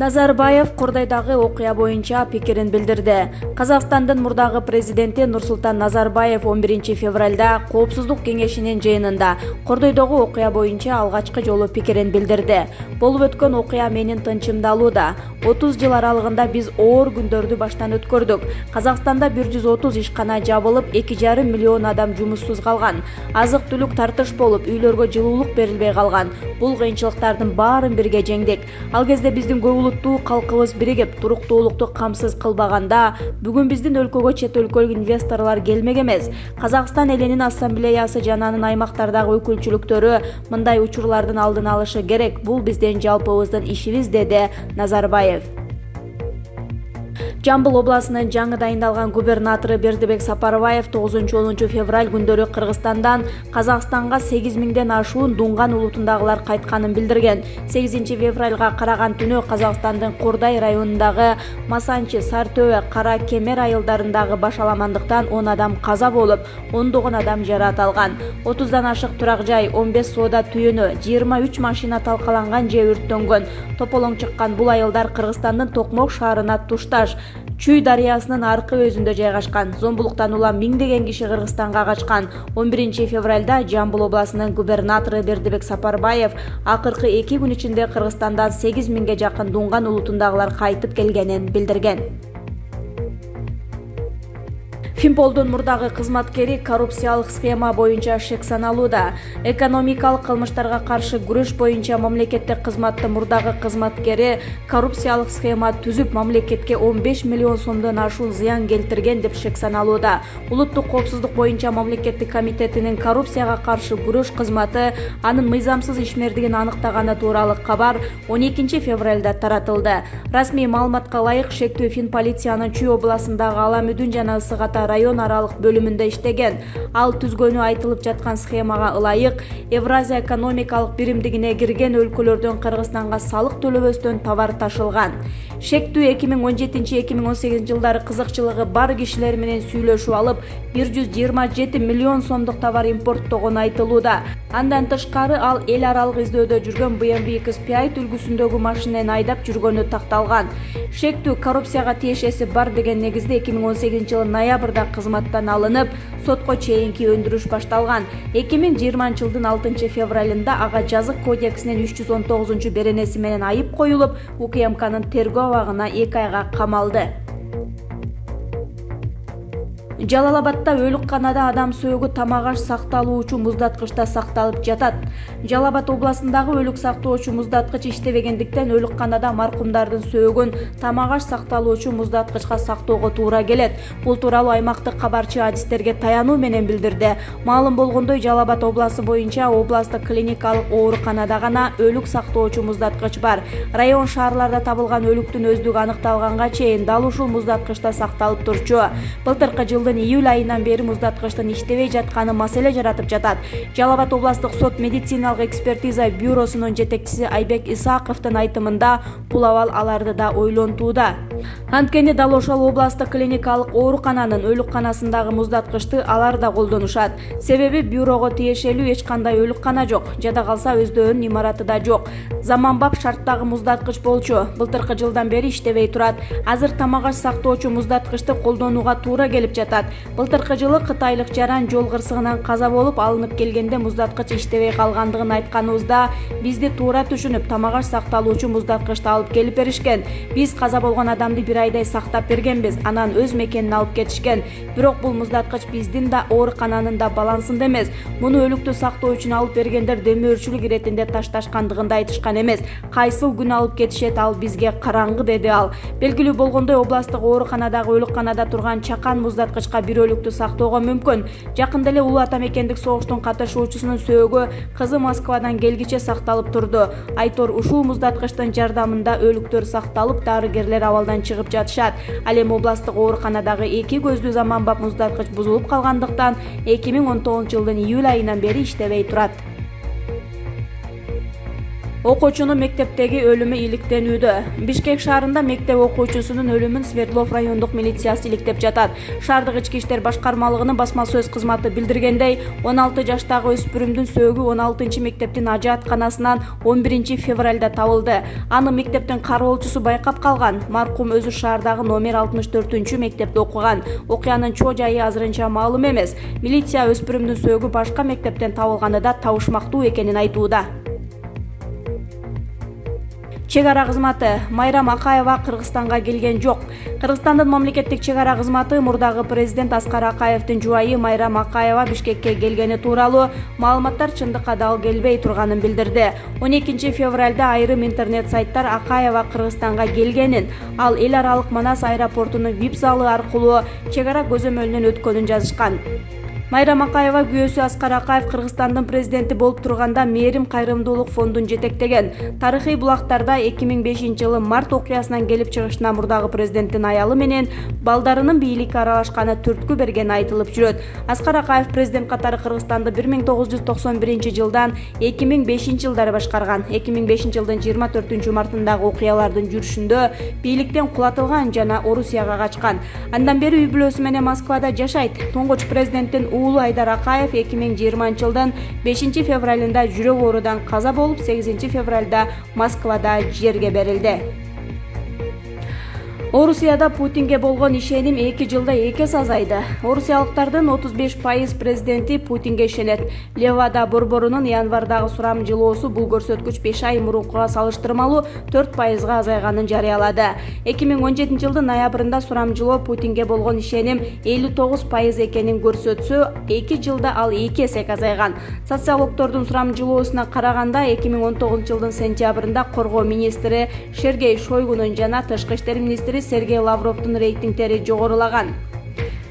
Назарбаев Кордайдагы окуя боюнча пикирин билдирди. Казакстандын мурдагы президенти Нурсултан Назарбаев 11 февралда Коопсуздук кеңешинин жыйынында Кордойдогу окуя боюнча алгачкы жолу пикирин билдирди. Болуп өткөн окуя менин тынчымды алууда. 30 жыл аралыгында биз оор күндөрдү баштан өткөрдүк. Казакстанда 130 ишкана жабылып, 2,5 миллион адам жумуссуз калган. Азык-түлүк тартыш болуп, үйлөргө жылуулук берилбей калган. Бул кыйынчылыктардын баарын бирге жеңдик. Ал кезде биздин улуттуу калкыбыз биригип, туруктуулукту камсыз кылбаганда, бүгүн биздин өлкөгө чет өлкөлүк инвесторлор келмек эмес. Казакстан элинин ассамблеясы жана анын аймактардагы өкүлчүлүктөрү мындай учурлардын алдын алышы керек. Бул биздин жалпыбыздын ишибиз, деди Назарбаев. Жамбыл областынын жаңы дайындалган губернатору Бердибек Сапарбаев 9-10 февраль күндөрү Кыргызстандан Казакстанга 8.000ден ашуун Дунган улутундагылар кайтканын билдирген. 8 февралга караган түнү Казакстандын Кордай районундагы Масанчы, Сартөбө, Кара Кемер айылдарындагы башаламандыктан 10 адам каза болуп, ондогон адам жаракат алган. 30дан ашык турак жай, 15 соода түйөнү, 23 машина талкаланган же өрттөнгөн. Тополоң чыккан бул айылдар Кыргызстандын Токмок шаарына тушташ Чүй дарыясынын аркы өзүндө жайгашкан. Зомбулуктан улам миңдеген киши Кыргызстанга качкан. 11 февралда Жамбыл областынын губернатору Бердибек Сапарбаев акыркы 2 күн ичинде Кыргызстандан 8.000ге жакын Дунган улутундагылар кайтып келгенин билдирген. Финполдун мурдагы кызматкери коррупциялык схема боюнча шек саналууда. Экономикалык кылмыштарга каршы күрөш боюнча мамлекеттик кызматтын мурдагы кызматкери коррупциялык схема түзүп, мамлекетке 15 миллион сомдон ашуун зыян келтирген деп шек саналууда. Улуттук коопсуздук боюнча мамлекеттик комитетинин коррупцияга каршы күрөш кызматы анын мыйзамсыз ишмердигин аныктаганы тууралуу кабар 12 февралда таратылды. Расмий маалыматка ылайык, шектүү Финполициянын Чүй областындагы Аламүдүн жана Ысык Ата район аралык бөлүмүндө иштеген. Ал түзгөнү айтылып жаткан схемага ылайык Евразия экономикалык биримдигине кирген өлкөлөрдөн Кыргызстанга салык төлөбөстөн товар ташылган. Шектүү 2017-2018 жылдары кызыкчылыгы бар кишилер менен сүйлөшүп алып, 127 миллион сомдук товар импорттогону айтылууда. Андан тышкары ал эл аралык издөөдө жүргөн BMW X5 үлгүсүндөгү машинени айдап жүргөнү такталган. Шектүү коррупцияга тиешеси бар деген негизде 2018 жылы ноябрда кызматтан алынып, сотко чейинки өндүрүш башталган. 2020 жылдын 6 февралында ага жазык кодексинин 319 беренеси менен айып коюлуп, УКМКнын тергөө абагына 2 айга камалды. Жалалабадда өлүкканада адам сөөгү тамак-аш сакталуучу муздаткычта сакталып жатат. Жалал-Абад областындагы өлүк сактоочу муздаткыч иштебегендиктен өлүкканада маркумдардын сөөгүн тамак-аш сакталуучу муздаткычка сактоого туура келет. Бул тууралуу аймактык кабарчы адистерге таянуу менен билдирди. Маалым болгондой, Жалал-Абад областы боюнча областтык клиникалык ооруканада гана өлүк сактоочу муздаткыч бар. Район шаарларда табылган өлүктүн өздүгү аныкталганга чейин дал ушул муздаткычта сакталып турчу. Былтыркы жылдын июль айынан бери муздаткычтын иштебей жатканы маселе жаратып жатат. Жалал-Абад областык сот медициналык экспертиза бюросунун жетекчиси Айбек Исаковдун айтымында, бул абал аларды да ойлонтууда. Анткени дал ошол областтык клиникалык оорукананын өлүкканасындагы муздаткычты алар да колдонушат. Себеби бюрого тиешелүү эч кандай өлүккана жок. Жада калса өздөрүнүн имараты да жок. Заманбап шарттагы муздаткыч болчу. Былтыркы жылдан бери иштебей турат. Азыр тамак-аш сактоочу муздаткычты колдонууга туура келип жатат. Былтыркы жылы кытайлык жаран жол кырсыгынан каза болуп, алынып келгенде муздаткыч иштебей калгандыгын айтканыбызда, бизди туура түшүнүп, тамак-аш сакталуучу муздаткычты алып келип беришкен. Биз каза болгон адамды 1 айдай сактап бергенбиз, анан өз мекенине алып кетишкен. Бирок бул муздаткыч биздин да оорукананын да балансында эмес. Муну өлүктү сактоо үчүн алып бергендер демөөрчүлүк иретинде ташташкандыгын да айтышкан эмес. Кайсыл күн алып кетишет, ал бизге караңгы, деди ал. Белгилүү болгондой, областтык ооруканадагы өлүкканада турган чакан муздаткычка бир өлүктү сактоого мүмкүн. Жакында эле Улуу Ата мекендик согуштун катышуучусунун сөөгү кызы Москвадан келгиче сакталып турду. Айтор, ушул муздаткычтын жардамында өлүктөр сакталып, дарыгерлер абалдан чыгып жатышат. Ал эми областтык ооруканадагы 2 көздүү заманбап муздаткыч бузулуп калгандыктан 2019 жылдын июль айынан бери иштебей турат. Окуучунун мектептеги өлүмү иликтенүүдө. Бишкек шаарында мектеп окуучусунун өлүмүн Свердлов райондук милициясы иликтеп жатат. Шаардык ички иштер башкармалыгынын басма сөз кызматы билдиргендей, 16 жаштагы өспүрүмдүн сөөгү 16 мектептин ажаатканасынан 11 февралда табылды. Аны мектептин кароолчусу байкап калган. Маркум өзү шаардагы номер 64 мектепте окуган. Окуянын чоо жайы азырынча маалым эмес. Милиция өспүрүмдүн сөөгү башка мектептен табылганы да табышмактуу экенин айтууда. Чек ара кызматы. Майрам Акаева Кыргызстанга келген жок. Кыргызстандын мамлекеттик чек ара кызматы мурдагы президент Аскар Акаевдин жубайы Майрам Акаева Бишкекке келгени тууралуу маалыматтар чындыкка дал келбей турганын билдирди. 12 февралда айрым интернет сайттар Акаева Кыргызстанга келгенин, ал эл аралык Манас аэропортунун VIP залы аркылуу чек ара көзөмөлүнөн өткөнүн жазышкан. Майрам Акаева күйөөсү Аскар Акаев Кыргызстандын президенти болуп турганда Мээрим кайрымдуулук фондун жетектеген. Тарыхый булактарда 2005-жылы март окуясынан келип чыгышына мурдагы президенттин аялы менен балдарынын бийликке аралашканы түрткү бергени айтылып жүрөт. Аскар Акаев президент катары Кыргызстанды 1991-жылдан 2005-жылдары башкарган. 2005-жылдын 24 мартындагы окуялардын жүрүшүндө бийликтен кулатылган жана Орусияга качкан. Андан бери үй бүлөсү менен Москвада жашайт. Тоңгоч президенттин уулу Айдар Акаев 2020-жылдын 5 февралында жүрөк оорудан каза болуп, 8 февралда Москвада жерге берилди. Орусияда Путинге болгон ишеним 2 жылда 2 эсе азайды. Орусиялыктардын 35% президенти Путинге ишенет. Левада борборунун январдагы сурамжылоосу бул көрсөткүч 5 ай мурункуга салыштырмалуу 4%га азайганын жарыялады. 2017-жылдын ноябрында сурамжылоо Путинге болгон ишеним 59% экенин көрсөтсө, 2 жылда ал 2 эсеге азайган. Социологдордун сурамжылоосуна караганда 2019-жылдын сентябрында коргоо министри Сергей Шойгунун жана тышкы иштер министри Сергей Лавровдун рейтингтери жогорулаган.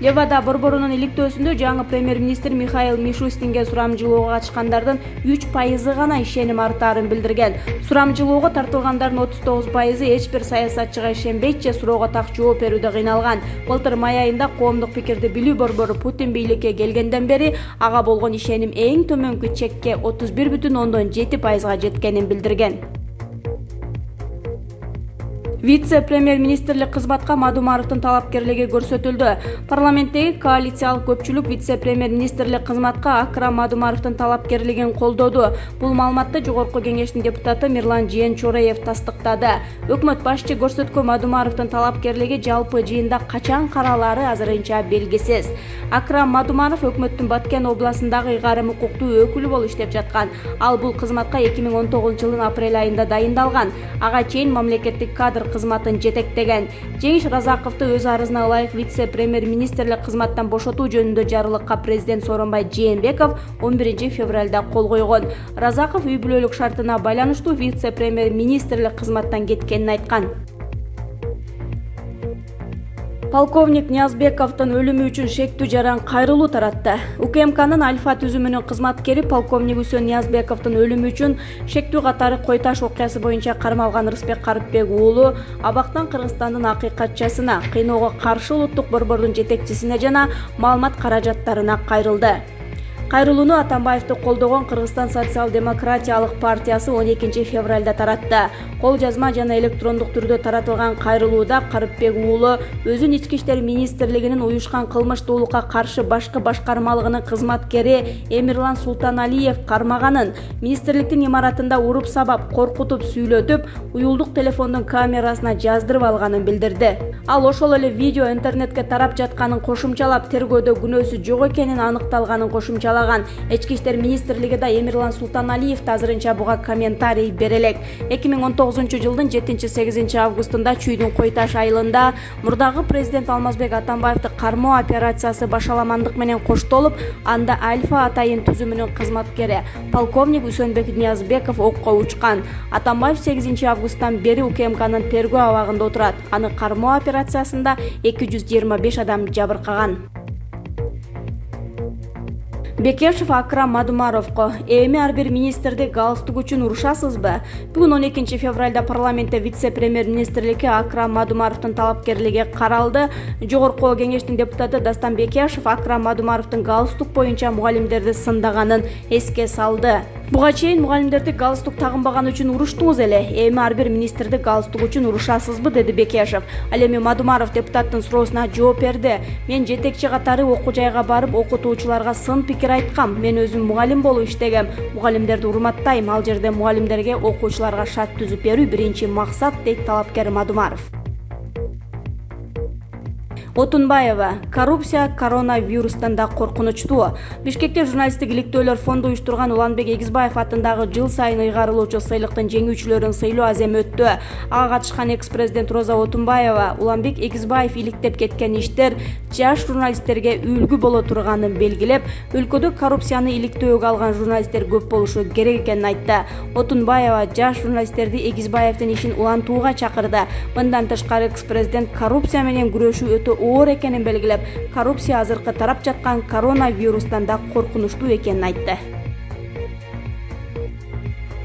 Левада борборунун иликтөөсүндө жаңы премьер-министр Михаил Мишустинге сурамжылоого катышкандардын 3% гана ишеним артаарын билдирген. Сурамжылоого тартылгандардын 39% эч бир саясатчыга ишенбейт же суроого так жооп берүүдө кыйналган. Былтыр май айында коомдук пикирди билүү борбору Путин бийликке келгенден бери ага болгон ишеним эң төмөнкү чекке 31,7%га жеткенин билдирген. Вице-премьер-министрлик кызматка Мадумаровдун талапкерлиги көрсөтүлдү. Парламенттеги коалициялык көпчүлүк вице-премьер-министрлик кызматка Акрам Мадумаровдун талапкерлигин колдоду. Бул маалыматты Жогорку кеңештин депутаты Мирлан Жээнчураев тастыктады. Өкмөт башчы көрсөткөн Мадумаровдун талапкерлиги жалпы жыйында качан каралары азырынча белгисиз. Акрам Мадумаров өкмөттүн Баткен областындагы ыйгарым укуктуу өкүлү болуп иштеп жаткан. Ал бул кызматка 2019-жылдын апрель айында дайындалган. Ага чейин мамлекеттик кадр кызматын жетектеген. Жеңиш Разаковду өз арызына ылайык вице-премьер-министрлик кызматтан бошотуу жөнүндө жарылыкка президент Сооронбай Жээнбеков 11 февралда кол койгон. Разаков үй бүлөлүк шартына байланыштуу вице-премьер-министрлик кызматтан кеткенин айткан. Полковник Ниязбековдун өлүмү үчүн шектүү жаран кайрылуу таратты. УКМКнын Альфа түзүмүнүн кызматкери полковник Үсөн Ниязбековдун өлүмү үчүн шектүү катары Кой Таш окуясы боюнча кармалган Рысбек Карыпбек уулу абактан Кыргызстандын акыйкатчысына, кыйноого каршы улуттук борбордун жетекчисине жана маалымат каражаттарына кайрылды. Кайрылууну Атамбаевди колдогон Кыргызстан социал-демократиялык партиясы 12 февралда таратты. Кол жазма жана электрондук түрдө таратылган кайрылууда Карыпбек уулу өзүн ички иштер министрлигинин уюшкан кылмыштуулукка каршы башкы башкармалыгынын кызматкери Эмирлан Султаналиев кармаганын, министрликтин имаратында уруп сабап, коркутуп, сүйлөтүп, уюлдук телефондун камерасына жаздырып алганын билдирди. Ал ошол эле видео интернетке тарап жатканын кошумчалап, тергөөдө күнөөсү жок экенин аныкталганын кошумчалаган. Ички иштер министрлиги да Эмирлан Султаналиев азырынча буга комментарий берелек. 2019-жылдын 7-8 августунда Чүйдүн Кой Таш айылында мурдагы президент Алмазбек Атамбаевди кармоо операциясы башаламандык менен коштолуп, анда Альфа атайын түзүмүнүн кызматкери полковник Үсөнбек Ниязбеков окко учкан. Атамбаев 8 августтан бери УКМКнын тергөө абагында отурат. Аны кармоо операциясында 225 адам жабыркаган. Бекешев Акрам Мадумаровго: эми ар бир министрди галстук үчүн урушасызбы? Бүгүн 12 февралда парламентте вице-премьер-министрликке Акрам Мадумаровдун талапкерлиги каралды. Жогорку кеңештин депутаты Дастан Бекешев Акрам Мадумаровдун галстук боюнча мугалимдерди сындаганын эске салды. Буга чейин мугалимдерди галстук тагынбаган үчүн уруштуңуз эле. Эми ар бир министрди галстук үчүн урушасызбы, деди Бекешев. Ал эми Мадумаров депутаттын суроосуна жооп берди. Мен жетекчи катары окуу жайга барып, окутуучуларга сын пикир айткам. Мен өзүм мугалим болуп иштегем. Мугалимдерди урматтайм. Ал жерде мугалимдерге, окуучуларга шарт түзүп берүү биринчи максат, дейт талапкер Мадумаров. Отунбаева: коррупция коронавирустан да коркунучтуу. Бишкекте журналисттик иликтөөлөр фонду уюштурган Уланбек Эгизбаев атындагы жыл сайын ыйгарылуучу сыйлыктын жеңүүчүлөрүн сыйлоо азем өттү. Ага катышкан экс-президент Роза Отунбаева Уланбек Эгизбаев иликтеп кеткен иштер жаш журналисттерге үлгү боло турганын белгилеп, өлкөдө коррупцияны иликтөөгө алган журналисттер көп болушу керек экенин айтты. Отунбаева жаш журналисттерди Эгизбаевдин ишин улантууга чакырды. Мындан тышкары экс-президент коррупция менен күрөшүү өтө оор экенин белгилеп, коррупция азыркы тарап жаткан коронавирустан да коркунучтуу экенин айтты.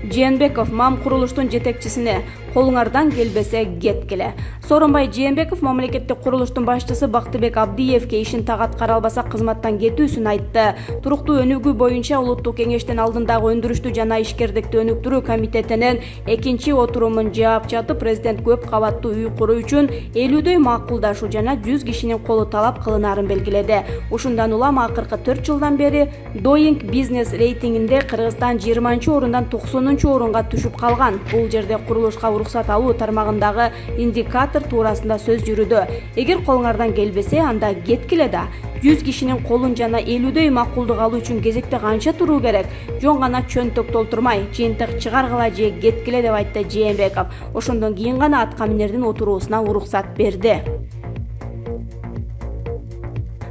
Жээнбеков МАМ курулуштун жетекчисине: колуңардан келбесе кеткиле. Сооронбай Жээнбеков мамлекеттик курулуштун башчысы Бактыбек Абдиевке ишин так аткара албаса кызматтан кетүүсүн айтты. Туруктуу өнүгүү боюнча Улуттук кеңештин алдындагы өндүрүштү жана ишкердикти өнүктүрүү комитетинин экинчи отурумун жаап жатып, президент көп кабаттуу үй куруу үчүн 50дөй макулдашуу жана 100 кишинин колу талап кылынарын белгиледи. Ушундан улам акыркы 4 жылдан бери Doing Business рейтингинде Кыргызстан 20-орундан 90-орунга түшүп калган. Бул жерде курулушка уруксат алуу тармагындагы индикатор туурасында сөз жүрүүдө. Эгер колуңардан келбесе, анда кеткиле да. 100 кишинин колун жана 50дөй макулдук алуу үчүн кезекте канча туруу керек? Жон гана чөнтөк толтурмай, жыйынтык чыгаргыла же кеткиле, деп айтты Жээнбеков. Ошондон кийин гана атка минердин отуруусуна уруксат берди.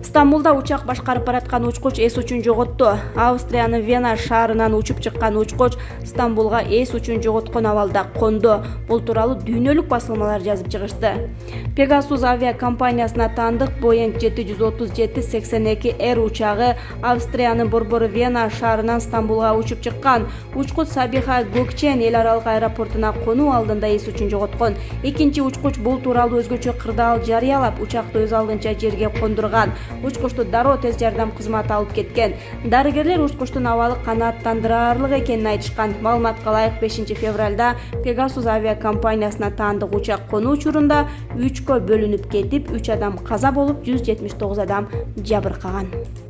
Стамбулда учак башкарып бараткан учкуч эс учун жоготту. Австриянын Вена шаарынан учуп чыккан учкуч Стамбулга эс учун жоготкон абалда конду. Бул тууралуу дүйнөлүк басылмалар жазып чыгышты. Pegasus авиакомпаниясына таандык Boeing 737-82R учагы Австриянын борбору Вена шаарынан Стамбулга учуп чыккан. Учкуч Сабиха Gökçen эл аралык аэропортуна конуу алдында эс учун жоготкон. Экинчи учкуч бул тууралуу өзгөчө кырдаал жарыялап, учакты өз алдынча жерге кондурган. Учкучту дароо тез жардам кызматы алып кеткен. Дарыгерлер учкучтун абалы канааттандырарлык экенин айтышкан. Маалыматка ылайык 5 февралда Pegasus авиакомпаниясына таандык учак конуу учурунда 3кө бөлүнүп кетип, 3 адам каза болуп, 179 адам жабыркаган.